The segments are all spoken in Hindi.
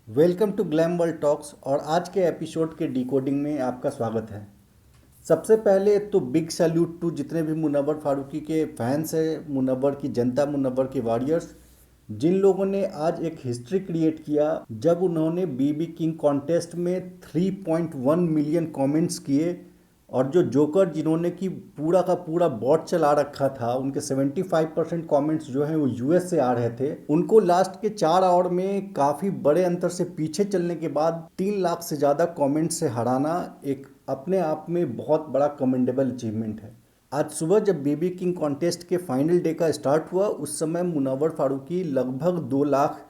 Welcome to Glam World Talks और आज के एपिसोड के डिकोडिंग में आपका स्वागत है। सबसे पहले तो बिग सैल्यूट टू जितने भी मुनव्वर फारूकी के फैंस हैं, मुनव्वर की जनता, मुनव्वर के वॉरियर्स, जिन लोगों ने आज एक हिस्ट्री क्रिएट किया जब उन्होंने बीबी किंग कॉन्टेस्ट में 3.1 मिलियन कमेंट्स किए। और जो जोकर जिन्होंने कि पूरा का पूरा बॉट चला रखा था, उनके 75% कमेंट्स जो हैं वो यूएस से आ रहे थे, उनको लास्ट के 4 आवर में काफ़ी बड़े अंतर से पीछे चलने के बाद 3 लाख से ज़्यादा कमेंट्स से हराना एक अपने आप में बहुत बड़ा कमेंडेबल अचीवमेंट है। आज सुबह जब बीबी किंग कॉन्टेस्ट के फाइनल डे का स्टार्ट हुआ, उस समय मुनव्वर फारूकी लगभग 2 लाख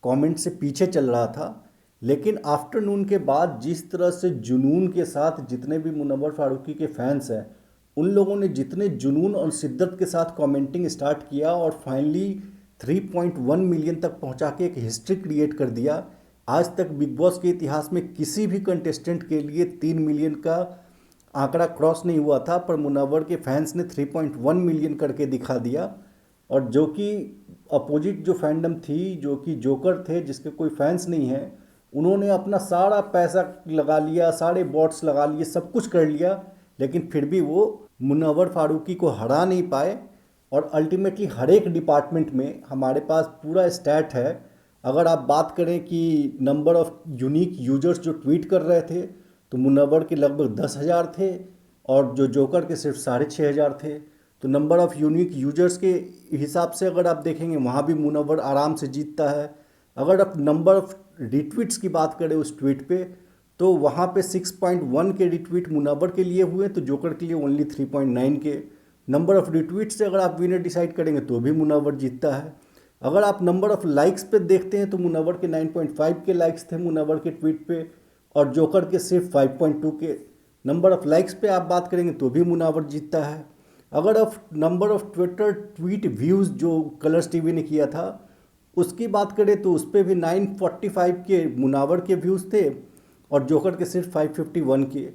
कमेंट से पीछे चल रहा था। लेकिन आफ्टरनून के बाद जिस तरह से जुनून के साथ जितने भी मुनव्वर फारूकी के फैंस हैं, उन लोगों ने जितने जुनून और शिद्दत के साथ कमेंटिंग स्टार्ट किया और फाइनली 3.1 मिलियन तक पहुंचा के एक हिस्ट्री क्रिएट कर दिया। आज तक बिग बॉस के इतिहास में किसी भी कंटेस्टेंट के लिए 3 मिलियन का आंकड़ा क्रॉस नहीं हुआ था, पर मुनव्वर के फैंस ने 3.1 मिलियन करके दिखा दिया। और जो कि अपोजिट जो फैंडम थी, जो कि जोकर थे जिसके कोई फैंस नहीं है, उन्होंने अपना सारा पैसा लगा लिया, सारे बॉट्स लगा लिए, सब कुछ कर लिया, लेकिन फिर भी वो मुनव्वर फारूकी को हरा नहीं पाए। और अल्टीमेटली हर एक डिपार्टमेंट में हमारे पास पूरा स्टैट है। अगर आप बात करें कि नंबर ऑफ यूनिक यूजर्स जो ट्वीट कर रहे थे, तो मुनव्वर के लगभग 10,000 थे और जो जोकर के सिर्फ 6,500 थे। तो नंबर ऑफ़ यूनिक यूजर्स के हिसाब से अगर आप देखेंगे, वहाँ भी मुनव्वर आराम से जीतता है। अगर आप नंबर ऑफ़ रिट्वीट्स की बात करें उस ट्वीट पे, तो वहाँ पे 6.1 के रिट्वीट मुनव्वर के लिए हुए, तो जोकर के लिए ओनली 3.9 के। नंबर ऑफ़ रिट्वीट से अगर आप विनर डिसाइड करेंगे तो भी मुनव्वर जीतता है। अगर आप नंबर ऑफ़ लाइक्स पे देखते हैं तो मुनव्वर के 9.5 के लाइक्स थे मुनव्वर के ट्वीट पे, और जोकर के सिर्फ 5.2 के। नंबर ऑफ़ लाइक्स पे आप बात करेंगे तो भी मुनव्वर जीतता है। अगर आप number of Twitter tweet views जो कलर्स टीवी ने किया था उसकी बात करें, तो उस पर भी 945 के मुनव्वर के व्यूज़ थे और जोकर के सिर्फ 551 के।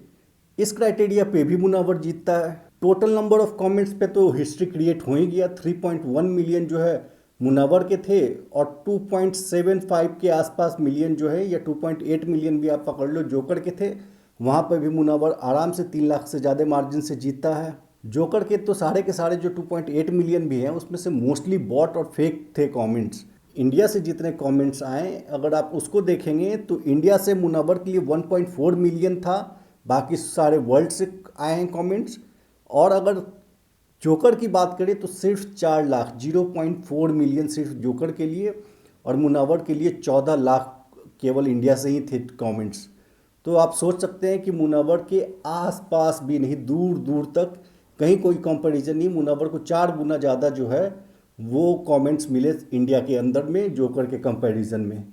इस क्राइटेरिया पे भी मुनव्वर जीतता है। टोटल नंबर ऑफ कमेंट्स पे तो हिस्ट्री क्रिएट हो ही गया। 3.1 मिलियन जो है मुनव्वर के थे और 2.75 के आसपास मिलियन जो है, या 2.8 मिलियन भी आप पकड़ लो, जोकर के थे। वहाँ पर भी मुनव्वर आराम से 3 लाख से ज़्यादा मार्जिन से जीतता है। जोकर के तो सारे के सारे जो 2.8 मिलियन भी हैं, उसमें से मोस्टली बॉट और फेक थे कमेंट्स। इंडिया से जितने कमेंट्स आए अगर आप उसको देखेंगे, तो इंडिया से मुनव्वर के लिए 1.4 मिलियन था, बाकी सारे वर्ल्ड से आए हैं कमेंट्स। और अगर जोकर की बात करें तो सिर्फ 4 लाख, 0.4 मिलियन सिर्फ जोकर के लिए, और मुनव्वर के लिए 14 लाख केवल इंडिया से ही थे कमेंट्स। तो आप सोच सकते हैं कि मुनव्वर के आसपास भी नहीं, दूर दूर तक कहीं कोई कंपैरिजन नहीं। मुनव्वर को 4 गुना ज़्यादा जो है वो कमेंट्स मिले इंडिया के अंदर में जोकर के कंपैरिजन में।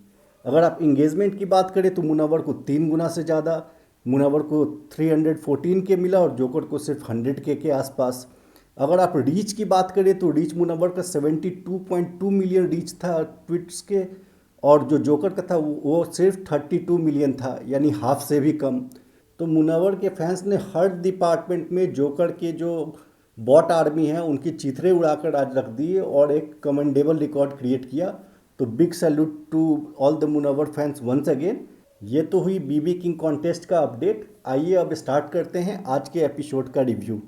अगर आप इंगेजमेंट की बात करें तो मुनव्वर को 3 गुना से ज़्यादा, मुनव्वर को 314 के मिला और जोकर को सिर्फ 100 के आसपास। अगर आप रीच की बात करें तो रीच मुनव्वर का 72.2 मिलियन रीच था ट्वीट्स के, और जो जोकर का था वो सिर्फ 32 मिलियन था, यानी हाफ से भी कम। तो मुनव्वर के फैंस ने हर डिपार्टमेंट में जोकर के जो बॉट आर्मी है उनकी चिथड़े उड़ाकर आज रख दी और एक कमेंडेबल रिकॉर्ड क्रिएट किया। तो big salute to all the Munawar fans once again. ये तो हुई बीबी किंग कॉन्टेस्ट का अपडेट। आइए अब स्टार्ट करते हैं आज के एपिसोड का रिव्यू।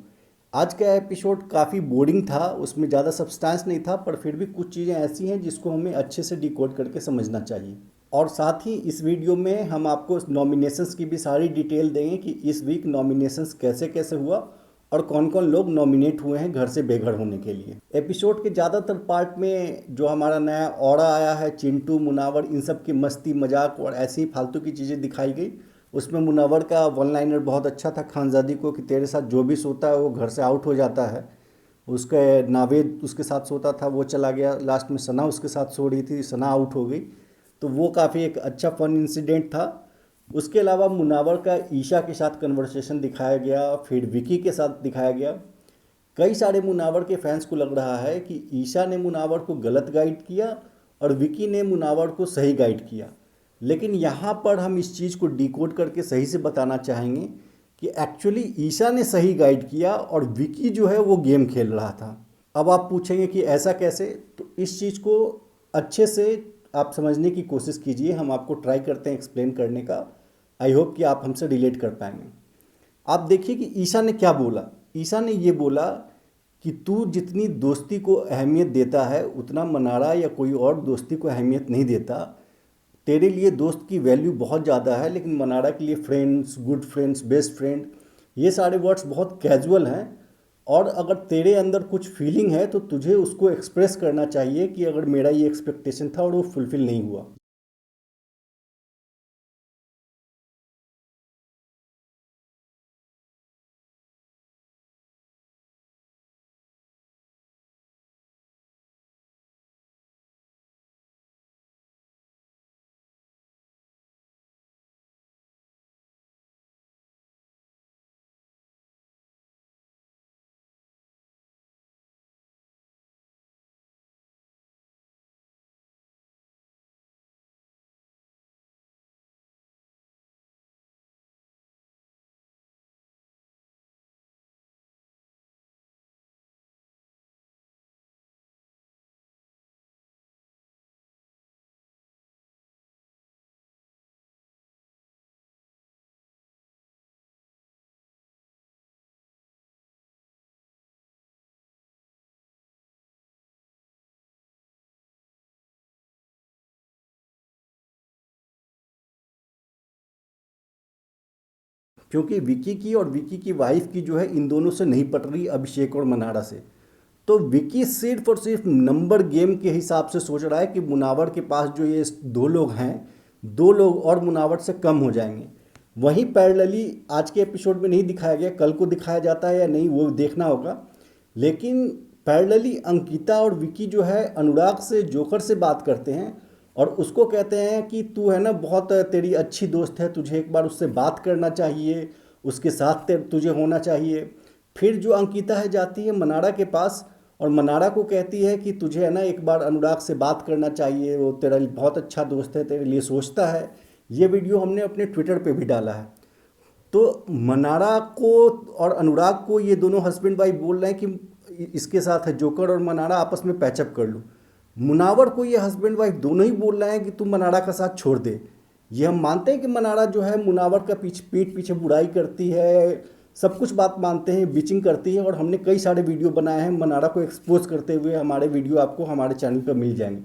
आज का एपिसोड काफ़ी बोरिंग था, उसमें ज़्यादा सब्सटेंस नहीं था, पर फिर भी कुछ चीज़ें ऐसी हैं जिसको हमें अच्छे से डिकोड करके समझना चाहिए। और साथ ही इस वीडियो में हम आपको नॉमिनेशंस की भी सारी डिटेल देंगे कि इस वीक नॉमिनेशंस कैसे कैसे हुआ और कौन कौन लोग नॉमिनेट हुए हैं घर से बेघर होने के लिए। एपिसोड के ज़्यादातर पार्ट में जो हमारा नया ऑरा आया है, चिंटू, मुनावर, इन सब की मस्ती मजाक और ऐसी ही फालतू की चीज़ें दिखाई गई। उसमें मुनावर का वन लाइनर बहुत अच्छा था खानजादी को, कि तेरे साथ जो भी सोता है वो घर से आउट हो जाता है। उसके नावेद उसके साथ सोता था, वो चला गया। लास्ट में सना उसके साथ सो रही थी, सना आउट हो गई। तो वो काफ़ी एक अच्छा फन इंसिडेंट था। उसके अलावा मुनावर का ईशा के साथ कन्वर्सेशन दिखाया गया, फिर विकी के साथ दिखाया गया। कई सारे मुनावर के फैंस को लग रहा है कि ईशा ने मुनावर को गलत गाइड किया और विकी ने मुनावर को सही गाइड किया। लेकिन यहाँ पर हम इस चीज़ को डिकोड करके सही से बताना चाहेंगे कि एक्चुअली ईशा ने सही गाइड किया और विकी जो है वो गेम खेल रहा था। अब आप पूछेंगे कि ऐसा कैसे, तो इस चीज़ को अच्छे से आप समझने की कोशिश कीजिए, हम आपको ट्राई करते हैं एक्सप्लेन करने का। आई होप कि आप हमसे रिलेट कर पाएंगे। आप देखिए कि ईशा ने क्या बोला। ईशा ने ये बोला कि तू जितनी दोस्ती को अहमियत देता है उतना मनारा या कोई और दोस्ती को अहमियत नहीं देता। तेरे लिए दोस्त की वैल्यू बहुत ज़्यादा है, लेकिन मनारा के लिए friends, good friends, best friend, ये सारे वर्ड्स बहुत कैजुअल हैं। और अगर तेरे अंदर कुछ फीलिंग है तो तुझे उसको एक्सप्रेस करना चाहिए कि अगर मेरा ये एक्सपेक्टेशन था और वो फुलफिल नहीं हुआ। क्योंकि विकी की और विकी की वाइफ की जो है इन दोनों से नहीं पट रही, अभिषेक और मनारा से। तो विकी सिर्फ और सिर्फ नंबर गेम के हिसाब से सोच रहा है कि मुनावर के पास जो ये दो लोग हैं, दो लोग और मुनावर से कम हो जाएंगे। वहीं पैरेलली आज के एपिसोड में नहीं दिखाया गया, कल को दिखाया जाता है या नहीं वो देखना होगा। लेकिन पैरेलली अंकिता और विकी जो है अनुराग से, जोकर से बात करते हैं और उसको कहते हैं कि तू है ना बहुत तेरी अच्छी दोस्त है, तुझे एक बार उससे बात करना चाहिए, उसके साथ तुझे होना चाहिए। फिर जो अंकिता है जाती है मनारा के पास और मनारा को कहती है कि तुझे है ना एक बार अनुराग से बात करना चाहिए, वो तेरा बहुत अच्छा दोस्त है, तेरे लिए सोचता है। ये वीडियो हमने अपने ट्विटर पे भी डाला है। तो मनारा को और अनुराग को ये दोनों हस्बैंड वाइफ बोल रहे हैं कि इसके साथ है जोकर और मनारा आपस में पैचअप कर लो। मुनावर को ये हस्बैंड वाइफ दोनों ही बोल रहे हैं कि तुम मनारा का साथ छोड़ दे। ये हम मानते हैं कि मनारा जो है मुनावर का पीठ पीछे बुराई करती है, सब कुछ बात मानते हैं, बिचिंग करती है, और हमने कई सारे वीडियो बनाए हैं मनारा को एक्सपोज करते हुए। हमारे वीडियो आपको हमारे चैनल पर मिल जाएंगे।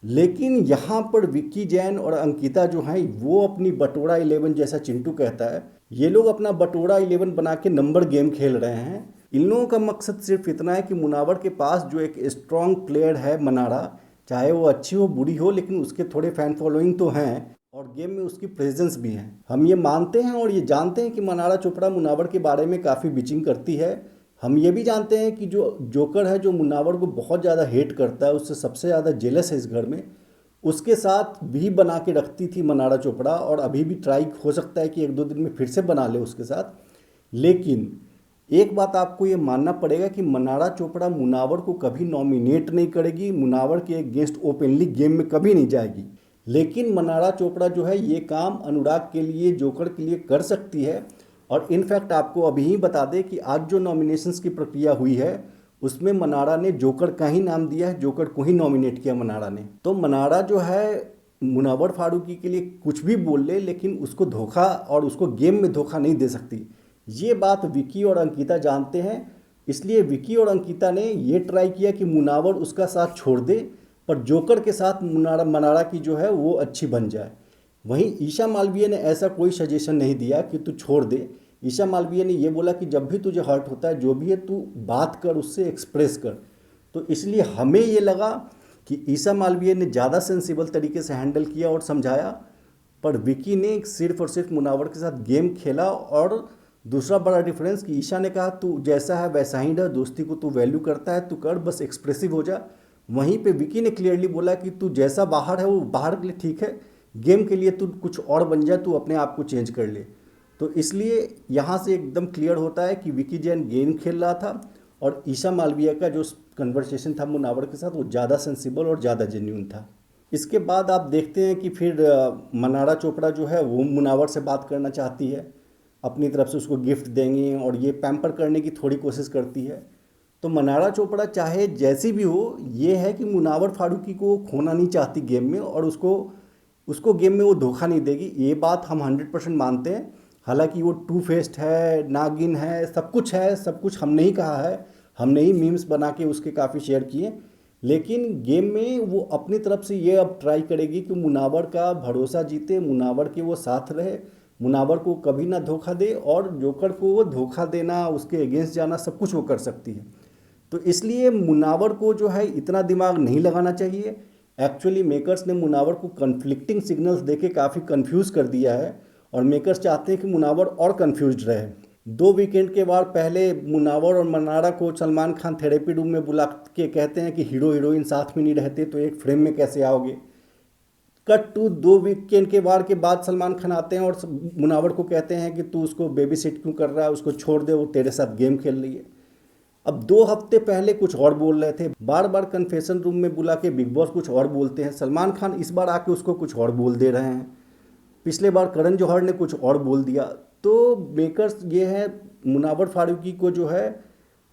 लेकिन यहाँ पर विक्की जैन और अंकिता जो हैं वो अपनी बटोरा 11, जैसा चिंटू कहता है, ये लोग अपना बटोरा 11 बना के नंबर गेम खेल रहे हैं। इन लोगों का मकसद सिर्फ इतना है कि मुनावर के पास जो एक स्ट्रॉन्ग प्लेयर है मनारा, चाहे वो अच्छी हो बुरी हो, लेकिन उसके थोड़े फैन फॉलोइंग तो हैं और गेम में उसकी प्रेजेंस भी है। हम ये मानते हैं और ये जानते हैं कि मनारा चोपड़ा मुनावर के बारे में काफ़ी बिचिंग करती है। हम ये भी जानते हैं कि जो जोकर है, जो मुनावर को बहुत ज़्यादा हेट करता है, उससे सबसे ज़्यादा जेलस है इस घर में, उसके साथ भी बना के रखती थी मनारा चोपड़ा, और अभी भी ट्राई हो सकता है कि एक दो दिन में फिर से बना ले उसके साथ। लेकिन एक बात आपको ये मानना पड़ेगा कि मनारा चोपड़ा मुनावर को कभी नॉमिनेट नहीं करेगी, मुनावर के अगेंस्ट ओपनली गेम में कभी नहीं जाएगी। लेकिन मनारा चोपड़ा जो है ये काम अनुराग के लिए, जोकर के लिए कर सकती है। और इनफैक्ट आपको अभी ही बता दें कि आज जो नॉमिनेशंस की प्रक्रिया हुई है उसमें मनारा ने जोकर का ही नाम दिया है, जोकर को ही नॉमिनेट किया मनारा ने। तो मनारा जो है मुनव्वर फारूकी के लिए कुछ भी बोल ले, लेकिन उसको धोखा और उसको गेम में धोखा नहीं दे सकती। ये बात विकी और अंकिता जानते हैं। इसलिए विकी और अंकिता ने ये ट्राई किया कि मुनावर उसका साथ छोड़ दे, पर जोकर के साथ मनारा की जो है वो अच्छी बन जाए। वहीं ईशा मालवीय ने ऐसा कोई सजेशन नहीं दिया कि तू छोड़ दे। ईशा मालवीय ने ये बोला कि जब भी तुझे हर्ट होता है, जो भी है तू बात कर, उससे एक्सप्रेस कर। तो इसलिए हमें ये लगा कि ईशा मालवीय ने ज़्यादा सेंसिबल तरीके से हैंडल किया और समझाया, पर विकी ने सिर्फ और सिर्फ मुनावर के साथ गेम खेला। और दूसरा बड़ा डिफरेंस कि ईशा ने कहा तू जैसा है वैसा ही रह, दोस्ती को तू वैल्यू करता है, तू कर, बस एक्सप्रेसिव हो जा। वहीं पे विकी ने क्लियरली बोला कि तू जैसा बाहर है वो बाहर के लिए ठीक है, गेम के लिए तू कुछ और बन जा, तू अपने आप को चेंज कर ले। तो इसलिए यहाँ से एकदम क्लियर होता है कि विकी जैन गेम खेल रहा था और ईशा मालवीय का जो कन्वर्सेशन था मुनावर के साथ वो ज़्यादा सेंसिबल और ज़्यादा जेन्यून था। इसके बाद आप देखते हैं कि फिर मनारा चोपड़ा जो है वो मुनावर से बात करना चाहती है, अपनी तरफ से उसको गिफ्ट देंगे और ये पैम्पर करने की थोड़ी कोशिश करती है। तो मनारा चोपड़ा चाहे जैसी भी हो, ये है कि मुनावर फारूकी को खोना नहीं चाहती गेम में, और उसको उसको गेम में वो धोखा नहीं देगी, ये बात हम 100% मानते हैं। हालांकि वो टू फेस्ड है, नागिन है, सब कुछ है, सब कुछ हमने ही कहा है, हमने ही मीम्स बना के उसके काफ़ी शेयर किए। लेकिन गेम में वो अपनी तरफ से ये अब ट्राई करेगी कि मुनावर का भरोसा जीते, मुनावर के वो साथ रहे, मुनावर को कभी ना धोखा दे, और जोकर को वो धोखा देना, उसके अगेंस्ट जाना, सब कुछ वो कर सकती है। तो इसलिए मुनावर को जो है इतना दिमाग नहीं लगाना चाहिए। एक्चुअली मेकर्स ने मुनावर को कन्फ्लिक्टिंग सिग्नल्स देके काफ़ी कंफ्यूज कर दिया है, और मेकर्स चाहते हैं कि मुनावर और कंफ्यूज रहे। 2 वीकेंड के बाद पहले मुनावर और मनारा को सलमान खान थेरेपी रूम में बुला के कहते हैं कि हीरो हीरोइन साथ में नहीं रहते तो एक फ्रेम में कैसे आओगे। कट टू 2 वीकेंड के बाद सलमान खान आते हैं और मुनावर को कहते हैं कि तू उसको बेबी सिट क्यों कर रहा है, उसको छोड़ दे, वो तेरे साथ गेम खेल रही है। अब 2 हफ्ते पहले कुछ और बोल रहे थे, बार बार कन्फेशन रूम में बुला के बिग बॉस कुछ और बोलते हैं, सलमान खान इस बार आके उसको कुछ और बोल दे रहे हैं, पिछले बार करण जौहर ने कुछ और बोल दिया। तो मेकर्स ये है, मुनावर फारूकी को जो है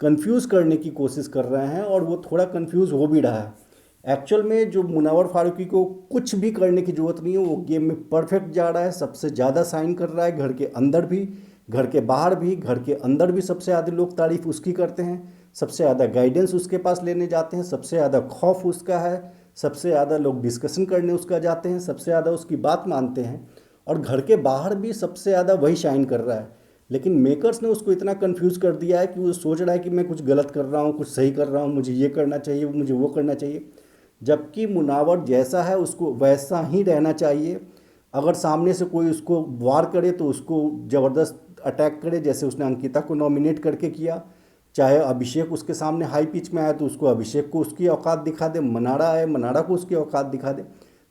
कंफ्यूज करने की कोशिश कर रहे हैं, और वो थोड़ा कंफ्यूज हो भी रहा है। एक्चुअल में जो मुनावर फारूकी को कुछ भी करने की ज़रूरत नहीं है, वो गेम में परफेक्ट जा रहा है, सबसे ज़्यादा साइन कर रहा है, घर के अंदर भी, घर के बाहर भी। घर के अंदर भी सबसे ज़्यादा लोग तारीफ उसकी करते हैं, सबसे ज़्यादा गाइडेंस उसके पास लेने जाते हैं, सबसे ज़्यादा खौफ उसका है, सबसे ज़्यादा लोग डिस्कशन करने उसका जाते हैं, सबसे ज़्यादा उसकी बात मानते हैं, और घर के बाहर भी सबसे ज़्यादा वही शाइन कर रहा है। लेकिन मेकर्स ने उसको इतना कंफ्यूज कर दिया है कि वो सोच रहा है कि मैं कुछ गलत कर रहा हूँ, कुछ सही कर रहा हूँ, मुझे ये करना चाहिए, मुझे वो करना चाहिए। जबकि मुनावर जैसा है उसको वैसा ही रहना चाहिए। अगर सामने से कोई उसको वार करे तो उसको ज़बरदस्त अटैक करे, जैसे उसने अंकिता को नॉमिनेट करके किया। चाहे अभिषेक उसके सामने हाई पिच में आए तो उसको अभिषेक को उसकी औकात दिखा दे, मनारा आए मनारा को उसकी औकात दिखा दे।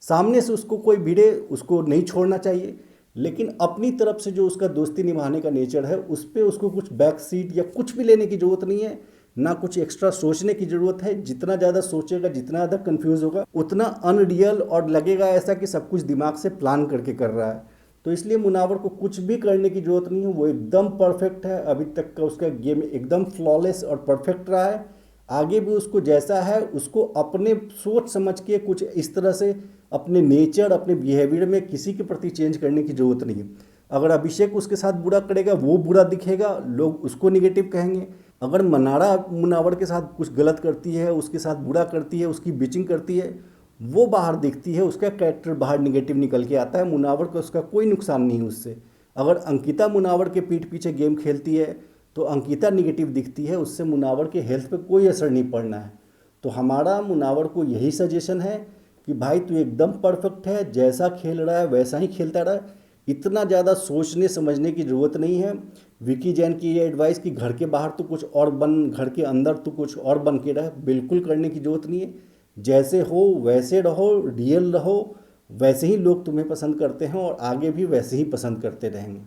सामने से उसको कोई भिड़े उसको नहीं छोड़ना चाहिए। लेकिन अपनी तरफ से जो उसका दोस्ती निभाने का नेचर है, उस पर उसको कुछ बैक सीट या कुछ भी लेने की ज़रूरत नहीं है, ना कुछ एक्स्ट्रा सोचने की ज़रूरत है। जितना ज़्यादा सोचेगा, जितना ज़्यादा कंफ्यूज होगा, उतना अनरियल और लगेगा ऐसा कि सब कुछ दिमाग से प्लान करके कर रहा है। तो इसलिए मुनावर को कुछ भी करने की ज़रूरत नहीं है, वो एकदम परफेक्ट है। अभी तक का उसका गेम एकदम फ्लॉलेस और परफेक्ट रहा है। आगे भी उसको जैसा है उसको अपने सोच समझ के कुछ इस तरह से अपने नेचर, अपने बिहेवियर में किसी के प्रति चेंज करने की ज़रूरत नहीं है। अगर अभिषेक उसके साथ बुरा करेगा, वो बुरा दिखेगा, लोग उसको निगेटिव कहेंगे। अगर मनारा मुनावर के साथ कुछ गलत करती है, उसके साथ बुरा करती है, उसकी बिचिंग करती है, वो बाहर दिखती है, उसका कैरेक्टर बाहर निगेटिव निकल के आता है। मुनावर को उसका कोई नुकसान नहीं है उससे। अगर अंकिता मुनावर के पीठ पीछे गेम खेलती है तो अंकिता निगेटिव दिखती है, उससे मुनावर के हेल्थ पे कोई असर नहीं पड़ना है। तो हमारा मुनावर को यही सजेशन है कि भाई तू एकदम परफेक्ट है, जैसा खेल रहा है वैसा ही खेलता रहा। इतना ज़्यादा सोचने समझने की ज़रूरत नहीं है। विकी जैन की ये एडवाइस कि घर के बाहर तो कुछ और बन, घर के अंदर तो कुछ और बन के रह, बिल्कुल करने की ज़रूरत नहीं है। जैसे हो वैसे रहो, रियल रहो, वैसे ही लोग तुम्हें पसंद करते हैं और आगे भी वैसे ही पसंद करते रहेंगे।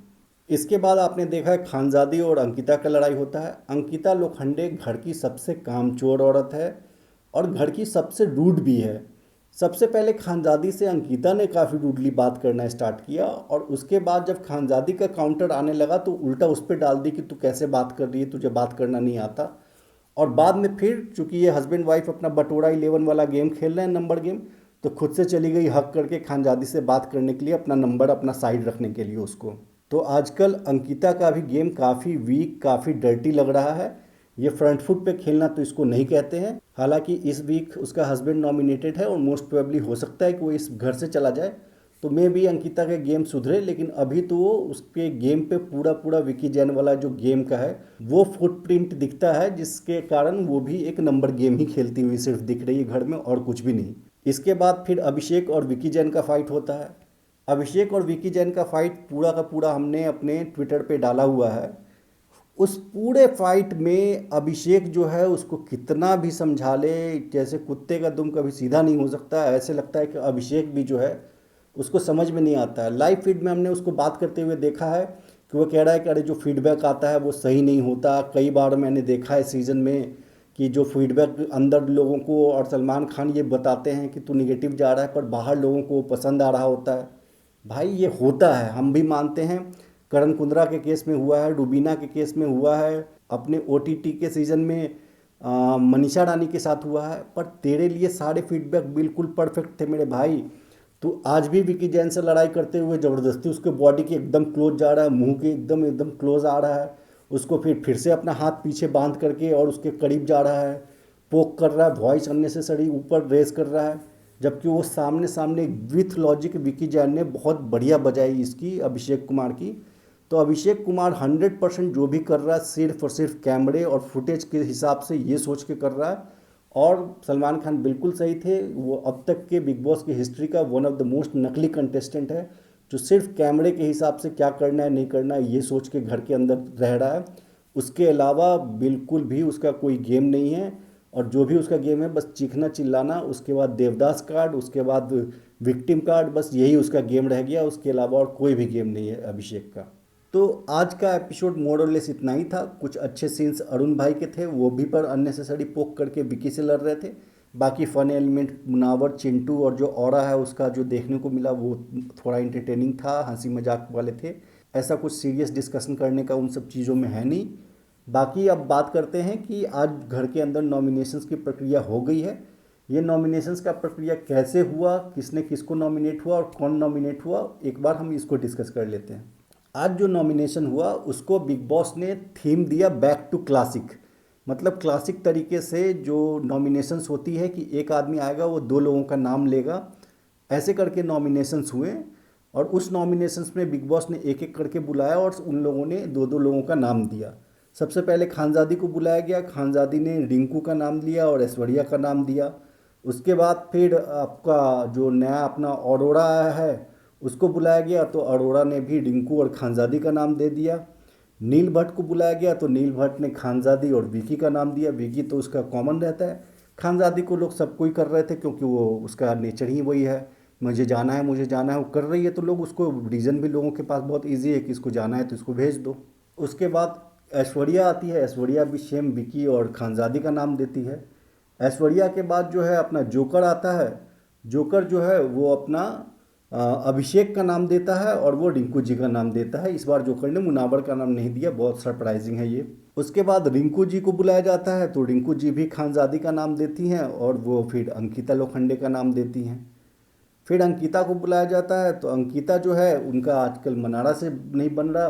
इसके बाद आपने देखा है खानजादी और अंकिता का लड़ाई होता है। अंकिता लोखंडे घर की सबसे कामचोर औरत है और घर की सबसे रूड भी है। सबसे पहले खानजादी से अंकिता ने काफ़ी रूडली बात करना स्टार्ट किया, और उसके बाद जब खानजादी का काउंटर आने लगा तो उल्टा उस पर डाल दी कि तू कैसे बात कर रही है, तुझे बात करना नहीं आता। और बाद में फिर चूंकि ये हस्बैंड वाइफ अपना बटोरा 11 वाला गेम खेल रहे हैं, नंबर गेम, तो खुद से चली गई हक करके खानजादी से बात करने के लिए, अपना नंबर अपना साइड रखने के लिए उसको। तो आजकल अंकिता का भी गेम काफ़ी वीक, काफ़ी डर्टी लग रहा है। ये फ्रंट फुट पे खेलना तो इसको नहीं कहते हैं। हालांकि इस वीक उसका हस्बैंड नॉमिनेटेड है और मोस्ट प्रोबेबली हो सकता है कि वो इस घर से चला जाए, तो मे भी अंकिता का गेम सुधरे। लेकिन अभी तो वो उसके गेम पे पूरा पूरा विकी जैन वाला जो गेम का है वो फुटप्रिंट दिखता है, जिसके कारण वो भी एक नंबर गेम ही खेलती हुई सिर्फ दिख रही है घर में, और कुछ भी नहीं। इसके बाद फिर अभिषेक और विकी जैन का फाइट होता है। अभिषेक और विकी जैन का फाइट पूरा का पूरा हमने अपने ट्विटर पे डाला हुआ है। उस पूरे फाइट में अभिषेक जो है उसको कितना भी समझा ले, जैसे कुत्ते का दुम कभी सीधा नहीं हो सकता, ऐसे लगता है कि अभिषेक भी जो है उसको समझ में नहीं आता है। लाइव फीड में हमने उसको बात करते हुए देखा है कि वो कह रहा है कि अरे जो फीडबैक आता है वो सही नहीं होता। कई बार मैंने देखा है सीज़न में कि जो फीडबैक अंदर लोगों को, और सलमान खान ये बताते हैं कि तू निगेटिव जा रहा है, पर बाहर लोगों को पसंद आ रहा होता है। भाई ये होता है, हम भी मानते हैं। करण कुंद्रा के केस में हुआ है, रूबीना के केस में हुआ है, अपने ओटीटी के सीज़न में मनीषा रानी के साथ हुआ है, पर तेरे लिए सारे फीडबैक बिल्कुल परफेक्ट थे मेरे भाई। तो आज भी विकी जैन से लड़ाई करते हुए ज़बरदस्ती उसके बॉडी के एकदम क्लोज जा रहा है, मुंह के एकदम एकदम क्लोज आ रहा है, उसको फिर से अपना हाथ पीछे बांध करके और उसके करीब जा रहा है, पोक कर रहा है, वॉइस अननेसेसरी ऊपर रेस कर रहा है, जबकि वो सामने सामने विथ लॉजिक विकी जैन ने बहुत बढ़िया बजाई इसकी अभिषेक कुमार की। तो अभिषेक कुमार 100% जो भी कर रहा है सिर्फ और सिर्फ कैमरे और फुटेज के हिसाब से ये सोच के कर रहा है। और सलमान खान बिल्कुल सही थे, वो अब तक के बिग बॉस की हिस्ट्री का वन ऑफ द मोस्ट नकली कंटेस्टेंट है, जो सिर्फ कैमरे के हिसाब से क्या करना है नहीं करना है ये सोच के घर के अंदर रह रहा है। उसके अलावा बिल्कुल भी उसका कोई गेम नहीं है, और जो भी उसका गेम है बस चीखना चिल्लाना, उसके बाद देवदास कार्ड, उसके बाद विक्टिम कार्ड, बस यही उसका गेम रह गया। उसके अलावा और कोई भी गेम नहीं है अभिषेक का। तो आज का एपिसोड मोर और लेस इतना ही था। कुछ अच्छे सीन्स अरुण भाई के थे, वो भी पर अननेसेसरी पोक करके विकी से लड़ रहे थे। बाकी फन एलिमेंट मुनावर, चिंटू और जो ऑरा है उसका जो देखने को मिला वो थोड़ा इंटरटेनिंग था, हंसी मजाक वाले थे। ऐसा कुछ सीरियस डिस्कशन करने का उन सब चीज़ों में है नहीं। बाकी अब बात करते हैं कि आज घर के अंदर नॉमिनेशंस की प्रक्रिया हो गई है। ये नॉमिनेशंस का प्रक्रिया कैसे हुआ, किसने किसको नॉमिनेट हुआ और कौन नॉमिनेट हुआ, एक बार हम इसको डिस्कस कर लेते हैं। आज जो नॉमिनेशन हुआ उसको बिग बॉस ने थीम दिया बैक टू क्लासिक। मतलब क्लासिक तरीके से जो नॉमिनेशंस होती है कि एक आदमी आएगा वो दो लोगों का नाम लेगा, ऐसे करके नॉमिनेशंस हुए। और उस नॉमिनेशंस में बिग बॉस ने एक एक करके बुलाया और उन लोगों ने दो दो लोगों का नाम दिया। सबसे पहले खानजादी को बुलाया गया, खानजादी ने रिंकू का नाम लिया और ऐश्वर्या का नाम दिया। उसके बाद फिर आपका जो नया अपना ऑरोरा आया है उसको बुलाया गया, तो अरोड़ा ने भी रिंकू और खानजादी का नाम दे दिया। नील भट्ट को बुलाया गया तो नील भट्ट ने खानजादी और विकी का नाम दिया। विकी तो उसका कॉमन रहता है, खानजादी को लोग सब कोई कर रहे थे क्योंकि वो उसका नेचर ही वही है, मुझे जाना है मुझे जाना है, वो कर रही है तो लोग उसको, रीज़न भी लोगों के पास बहुत ईजी है कि इसको जाना है तो इसको भेज दो। उसके बाद ऐश्वर्या आती है, ऐश्वर्या भी सेम विकी और खानजादी का नाम देती है। ऐश्वर्या के बाद जो है अपना जोकर आता है, जोकर जो है वो अपना अभिषेक का नाम देता है और वो रिंकू जी का नाम देता है। इस बार जोकर ने मुनावर का नाम नहीं दिया, बहुत सरप्राइजिंग है ये। उसके बाद रिंकू जी को बुलाया जाता है तो रिंकू जी भी खानजादी का नाम देती हैं और वो फिर अंकिता लोखंडे का नाम देती हैं। फिर अंकिता को बुलाया जाता है तो अंकिता जो है उनका आजकल मनारा से नहीं बन रहा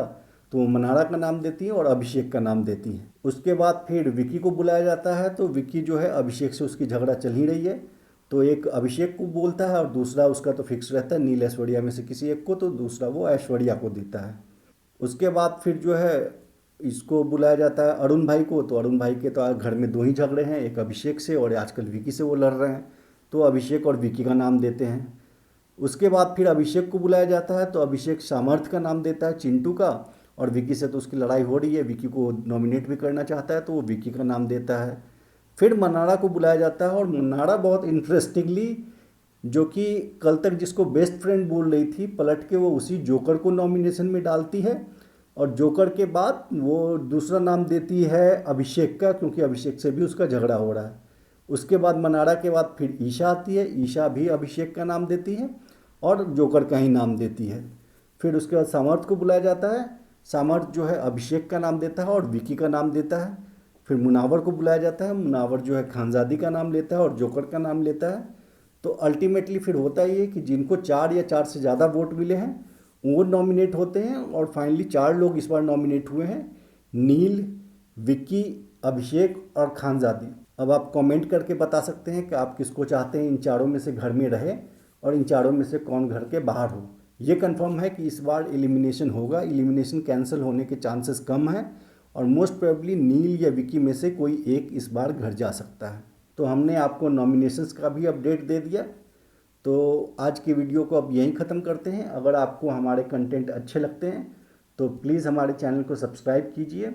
तो वो मनारा का नाम देती है और अभिषेक का नाम देती हैं। उसके बाद फिर विकी को बुलाया जाता है तो विकी जो है अभिषेक से उसकी झगड़ा चल ही रही है, तो एक अभिषेक को बोलता है और दूसरा उसका तो फिक्स रहता है नील ऐश्वर्या में से किसी एक को, तो दूसरा वो ऐश्वर्या को देता है। उसके बाद फिर जो है इसको बुलाया जाता है अरुण भाई को, तो अरुण भाई के तो घर में दो ही झगड़े हैं, एक अभिषेक से और आजकल विकी से वो लड़ रहे हैं, तो अभिषेक और विकी का नाम देते हैं। उसके बाद फिर अभिषेक को बुलाया जाता है तो अभिषेक सामर्थ का नाम देता है चिंटू का, और विकी से तो उसकी लड़ाई हो रही है, विकी को नॉमिनेट भी करना चाहता है तो वो विकी का नाम देता है। फिर मनारा को बुलाया जाता है और मनारा बहुत इंटरेस्टिंगली, जो कि कल तक जिसको बेस्ट फ्रेंड बोल रही थी, पलट के वो उसी जोकर को नॉमिनेशन में डालती है और जोकर के बाद वो दूसरा नाम देती है अभिषेक का, क्योंकि अभिषेक से भी उसका झगड़ा हो रहा है। उसके बाद मनारा के बाद फिर ईशा आती है, ईशा भी अभिषेक का नाम देती है और जोकर का ही नाम देती है। फिर उसके बाद सामर्थ को बुलाया जाता है, सामर्थ जो है अभिषेक का नाम देता है और विकी का नाम देता है। फिर मुनावर को बुलाया जाता है, मुनावर जो है खानजादी का नाम लेता है और जोकर का नाम लेता है। तो अल्टीमेटली फिर होता ही है कि जिनको 4 या 4 से ज़्यादा वोट मिले हैं वो नॉमिनेट होते हैं, और फाइनली 4 लोग इस बार नॉमिनेट हुए हैं, नील, विक्की, अभिषेक और खानजादी। अब आप कमेंट करके बता सकते हैं कि आप किसको चाहते हैं इन चारों में से घर में रहे और इन चारों में से कौन घर के बाहर हो। ये कंफर्म है कि इस बार एलिमिनेशन होगा, एलिमिनेशन कैंसिल होने के चांसेस कम हैं और मोस्ट प्रोबेबली नील या विकी में से कोई एक इस बार घर जा सकता है। तो हमने आपको नॉमिनेशंस का भी अपडेट दे दिया। तो आज की वीडियो को अब यहीं ख़त्म करते हैं। अगर आपको हमारे कंटेंट अच्छे लगते हैं तो प्लीज़ हमारे चैनल को सब्सक्राइब कीजिए।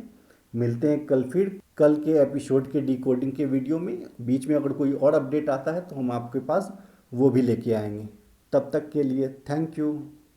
मिलते हैं कल फिर कल के एपिसोड के डिकोडिंग के वीडियो में। बीच में अगर कोई और अपडेट आता है तो हम आपके पास वो भी लेके आएंगे। तब तक के लिए थैंक यू।